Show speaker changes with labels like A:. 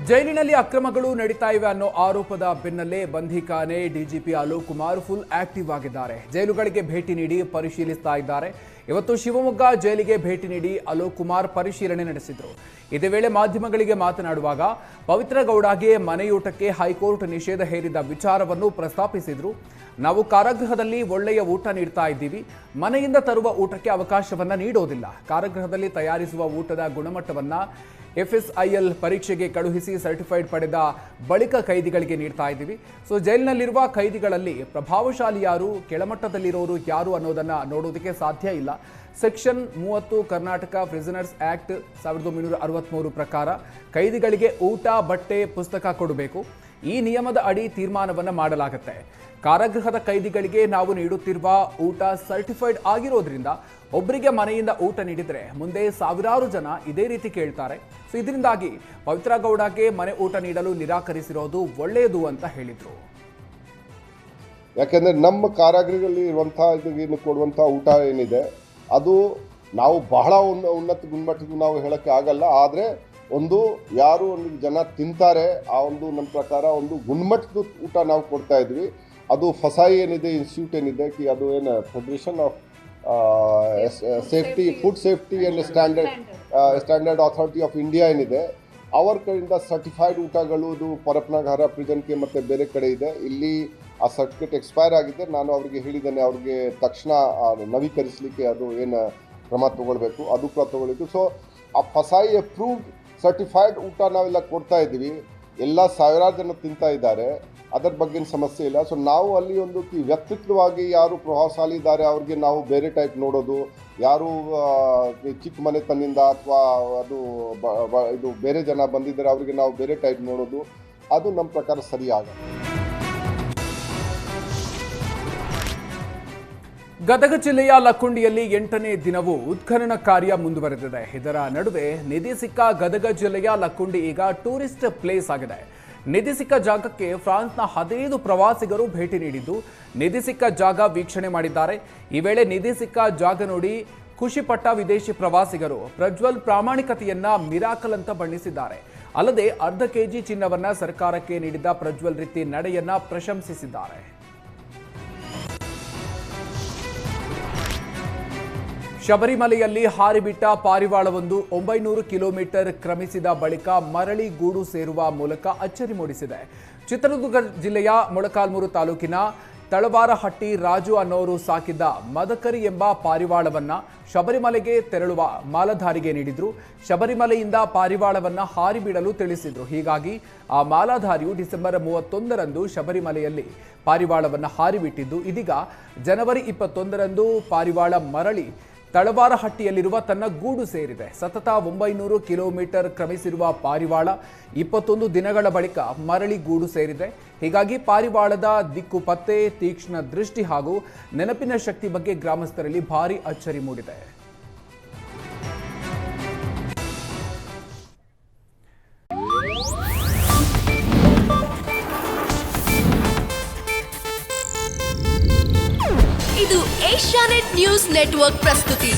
A: ಜೈಲಿನಲ್ಲಿ ಅಕ್ರಮಗಳು ನಡೀತಾ ಇವೆ ಅನ್ನೋ ಆರೋಪದ ಬೆನ್ನಲ್ಲೇ ಬಂಧಿಖಾನೆ DGP Alok Kumar full active ಆಗಿದ್ದಾರೆ. ಜೈಲುಗಳಿಗೆ ಭೇಟಿ ನೀಡಿ ಪರಿಶೀಲಿಸ್ತಾ ಇದ್ದಾರೆ. ಇವತ್ತು ಶಿವಮೊಗ್ಗ ಜೈಲಿಗೆ ಭೇಟಿ ನೀಡಿ ಅಲೋಕ್ ಕುಮಾರ್ ಪರಿಶೀಲನೆ ನಡೆಸಿದರು. ಇದೇ ವೇಳೆ ಮಾಧ್ಯಮಗಳಿಗೆ ಮಾತನಾಡುವಾಗ ಪವಿತ್ರ ಗೌಡಗೆ ಮನೆಯೂಟಕ್ಕೆ ಹೈಕೋರ್ಟ್ ನಿಷೇಧ ಹೇರಿದ ವಿಚಾರವನ್ನು ಪ್ರಸ್ತಾಪಿಸಿದರು. ನಾವು ಕಾರಾಗೃಹದಲ್ಲಿ ಒಳ್ಳೆಯ ಊಟ ನೀಡ್ತಾ ಇದ್ದೀವಿ. ಮನೆಯಿಂದ ತರುವ ಊಟಕ್ಕೆ ಅವಕಾಶವನ್ನ ನೀಡೋದಿಲ್ಲ. ಕಾರಾಗೃಹದಲ್ಲಿ ತಯಾರಿಸುವ ಊಟದ ಗುಣಮಟ್ಟವನ್ನ FSIL ಪರೀಕ್ಷೆಗೆ ಕಳುಹಿಸಿ ಸರ್ಟಿಫೈಡ್ ಪಡೆದ ಬಳಿಕ ಕೈದಿಗಳಿಗೆ ನೀಡ್ತಾ ಇದ್ದೀವಿ. ಸೊ ಜೈಲಿನಲ್ಲಿರುವ ಕೈದಿಗಳಲ್ಲಿ ಪ್ರಭಾವಶಾಲಿ ಯಾರು, ಕೆಳಮಟ್ಟದಲ್ಲಿರೋರು ಯಾರು ಅನ್ನೋದನ್ನ ನೋಡೋದಕ್ಕೆ ಸಾಧ್ಯ ಇಲ್ಲ. ಸೆಕ್ಷನ್ 30 ಕರ್ನಾಟಕ ಪ್ರಿಸನರ್ಸ್ ಆಕ್ಟ್ 1963 ಪ್ರಕಾರ ಕೈದಿಗಳಿಗೆ ಊಟ, ಬಟ್ಟೆ, ಪುಸ್ತಕ ಕೊಡಬೇಕು. ಈ ನಿಯಮದ ಅಡಿ ತೀರ್ಮಾನವನ್ನು ಮಾಡಲಾಗುತ್ತೆ. ಕಾರಾಗೃಹದ ಕೈದಿಗಳಿಗೆ ನಾವು ನೀಡುತ್ತಿರುವ ಊಟ ಸರ್ಟಿಫೈಡ್ ಆಗಿರೋದ್ರಿಂದ ಒಬ್ಬರಿಗೆ ಮನೆಯಿಂದ ಊಟ ನೀಡಿದರೆ ಮುಂದೆ ಸಾವಿರಾರು ಜನ ಇದೇ ರೀತಿ ಕೇಳ್ತಾರೆ. ಸೊ ಇದರಿಂದಾಗಿ ಪವಿತ್ರ ಗೌಡಗೆ ಮನೆ ಊಟ ನೀಡಲು ನಿರಾಕರಿಸಿರೋದು ಒಳ್ಳೆಯದು ಅಂತ ಹೇಳಿದ್ರು.
B: ಯಾಕೆಂದ್ರೆ ನಮ್ಮ ಕಾರಾಗೃಹದಲ್ಲಿ ಇರುವಂತಹ ಕೊಡುವಂತಹ ಊಟ ಏನಿದೆ ಅದು ನಾವು ಬಹಳ ಉನ್ನತ ಗುಣಮಟ್ಟದ ನಾವು ಹೇಳಕ್ಕೆ ಆಗಲ್ಲ. ಆದರೆ ಯಾರು ಒಂದು ಜನ ತಿಂತಾರೆ ಆ ನಮ್ಮ ಪ್ರಕಾರ ಗುಣಮಟ್ಟದ ಊಟ ನಾವು ಕೊಡ್ತಾ ಇದ್ವಿ. ಅದು ಫಸಾಯಿ ಏನಿದೆ, ಇನ್ಸ್ಟಿಟ್ಯೂಟ್ ಏನಿದೆ, ಅದು ಏನು federation of safety, food safety and standard authority of India ಏನಿದೆ, ಅವರ ಕಡೆಯಿಂದ ಸರ್ಟಿಫೈಡ್ ಊಟಗಳು ಅದು ಪರಪ್ನಾಗಾರ ಪ್ರಿಸನ್ಗೆ ಮತ್ತು ಬೇರೆ ಕಡೆ ಇದೆ. ಇಲ್ಲಿ ಆ ಸರ್ಟಿಫಿಕೇಟ್ ಎಕ್ಸ್ಪೈರ್ ಆಗಿದೆ. ನಾನು ಅವರಿಗೆ ಹೇಳಿದ್ದೇನೆ, ಅವ್ರಿಗೆ ತಕ್ಷಣ ನವೀಕರಿಸಲಿಕ್ಕೆ ಅದು ಏನು ಕ್ರಮ ತಗೊಳ್ಬೇಕು ಅದು ಕೂಡ ತಗೊಳ್ಬೇಕು. ಸೊ ಆ ಫಸಾಯಿ ಅಪ್ರೂವ್ಡ್ ಸರ್ಟಿಫೈಡ್ ಊಟ ನಾವೆಲ್ಲ ಕೊಡ್ತಾ ಇದ್ದೀವಿ. ಎಲ್ಲ ಸಾವಿರಾರು ಜನ ತಿಂತಾ ಇದ್ದಾರೆ. ಅದರ ಬಗ್ಗೆ ಸಮಸ್ಯೆ ಇಲ್ಲ. ಸೊ ನಾವು ಅಲ್ಲಿ ವ್ಯಕ್ತಿತ್ವವಾಗಿ ಯಾರು ಪ್ರಭಾವಶಾಲಿ ಇದ್ದಾರೆ ಅವ್ರಿಗೆ ನಾವು ಬೇರೆ ಟೈಪ್ ನೋಡೋದು, ಯಾರು ಚಿಕ್ಕ ಮನೆತನದಿಂದ ಅಥವಾ ಇದು ಬೇರೆ ಜನ ಬಂದಿದ್ದಾರೆ ಅವರಿಗೆ ನಾವು ಬೇರೆ ಟೈಪ್ ನೋಡೋದು, ಅದು ನಮ್ಮ ಪ್ರಕಾರ ಸರಿಯಾಗಲ್ಲ.
A: ಗದಗ ಜಿಲ್ಲೆಯ ಲಕ್ಕುಂಡಿಯಲ್ಲಿ 8ನೇ ದಿನವೂ ಉತ್ಖನನ ಕಾರ್ಯ ಮುಂದುವರೆದಿದೆ. ಇದರ ನಡುವೆ ನಿಧಿ ಸಿಕ್ಕ ಗದಗ ಜಿಲ್ಲೆಯ ಲಕ್ಕುಂಡಿ ಈಗ ಟೂರಿಸ್ಟ್ ಪ್ಲೇಸ್ ಆಗಿದೆ. ನಿಧಿ ಸಿಕ್ಕ ಜಾಗಕ್ಕೆ ಫ್ರಾನ್ಸ್ನ 15 ಪ್ರವಾಸಿಗರು ಭೇಟಿ ನೀಡಿದ್ದು ನಿಧಿ ಸಿಕ್ಕ ಜಾಗ ವೀಕ್ಷಣೆ ಮಾಡಿದ್ದಾರೆ. ಈ ವೇಳೆ ನಿಧಿ ಸಿಕ್ಕ ಜಾಗ ನೋಡಿ ಖುಷಿಪಟ್ಟ ವಿದೇಶಿ ಪ್ರವಾಸಿಗರು ಪ್ರಜ್ವಲ್ ಪ್ರಾಮಾಣಿಕತೆಯನ್ನ ಮಿರಾಕಲ್ ಅಂತ ಬಣ್ಣಿಸಿದ್ದಾರೆ. ಅಲ್ಲದೆ ಅರ್ಧ ಕೆಜಿ ಚಿನ್ನವನ್ನ ಸರ್ಕಾರಕ್ಕೆ ನೀಡಿದ ಪ್ರಜ್ವಲ್ ರೀತಿ ನಡೆಯನ್ನ ಪ್ರಶಂಸಿಸಿದ್ದಾರೆ. ಶಬರಿಮಲೆಯಲ್ಲಿ ಹಾರಿಬಿಟ್ಟ ಪಾರಿವಾಳವೊಂದು 900 ಕಿಲೋಮೀಟರ್ ಕ್ರಮಿಸಿದ ಬಳಿಕ ಮರಳಿ ಗೂಡು ಸೇರುವ ಮೂಲಕ ಅಚ್ಚರಿ ಮೂಡಿಸಿದೆ. ಚಿತ್ರದುರ್ಗ ಜಿಲ್ಲೆಯ ಮೊಳಕಾಲ್ಮೂರು ತಾಲೂಕಿನ ತಳವಾರಹಟ್ಟಿ ರಾಜು ಅನ್ನೋರು ಸಾಕಿದ್ದ ಮದಕರಿ ಎಂಬ ಪಾರಿವಾಳವನ್ನ ಶಬರಿಮಲೆಗೆ ತೆರಳುವ ಮಾಲಾಧಾರಿಗೆ ನೀಡಿದ್ರು. ಶಬರಿಮಲೆಯಿಂದ ಪಾರಿವಾಳವನ್ನ ಹಾರಿಬಿಡಲು ತಿಳಿಸಿದ್ರು. ಹೀಗಾಗಿ ಆ ಮಾಲಾಧಾರಿಯು ಡಿಸೆಂಬರ್ 31ರಂದು ಶಬರಿಮಲೆಯಲ್ಲಿ ಪಾರಿವಾಳವನ್ನ ಹಾರಿಬಿಟ್ಟಿದ್ದು, ಇದೀಗ ಜನವರಿ 21ರಂದು ಪಾರಿವಾಳ ಮರಳಿ ತಳವಾರಹಟ್ಟಿಯಲ್ಲಿರುವ ತನ್ನ ಗೂಡು ಸೇರಿದೆ. ಸತತ 900 ಕಿಲೋಮೀಟರ್ ಕ್ರಮಿಸಿರುವ ಪಾರಿವಾಳ 21 ದಿನಗಳ ಬಳಿಕ ಮರಳಿ ಗೂಡು ಸೇರಿದೆ. ಹೀಗಾಗಿ ಪಾರಿವಾಳದ ದಿಕ್ಕು ಪತ್ತೆ, ತೀಕ್ಷ್ಣ ದೃಷ್ಟಿ ಹಾಗೂ ನೆನಪಿನ ಶಕ್ತಿ ಬಗ್ಗೆ ಗ್ರಾಮಸ್ಥರಲ್ಲಿ ಭಾರಿ ಅಚ್ಚರಿ ಮೂಡಿದೆ.
C: ಇದು ಏಷ್ಯಾನೆಟ್ ನ್ಯೂಸ್ ನೆಟ್ವರ್ಕ್ ಪ್ರಸ್ತುತಿ.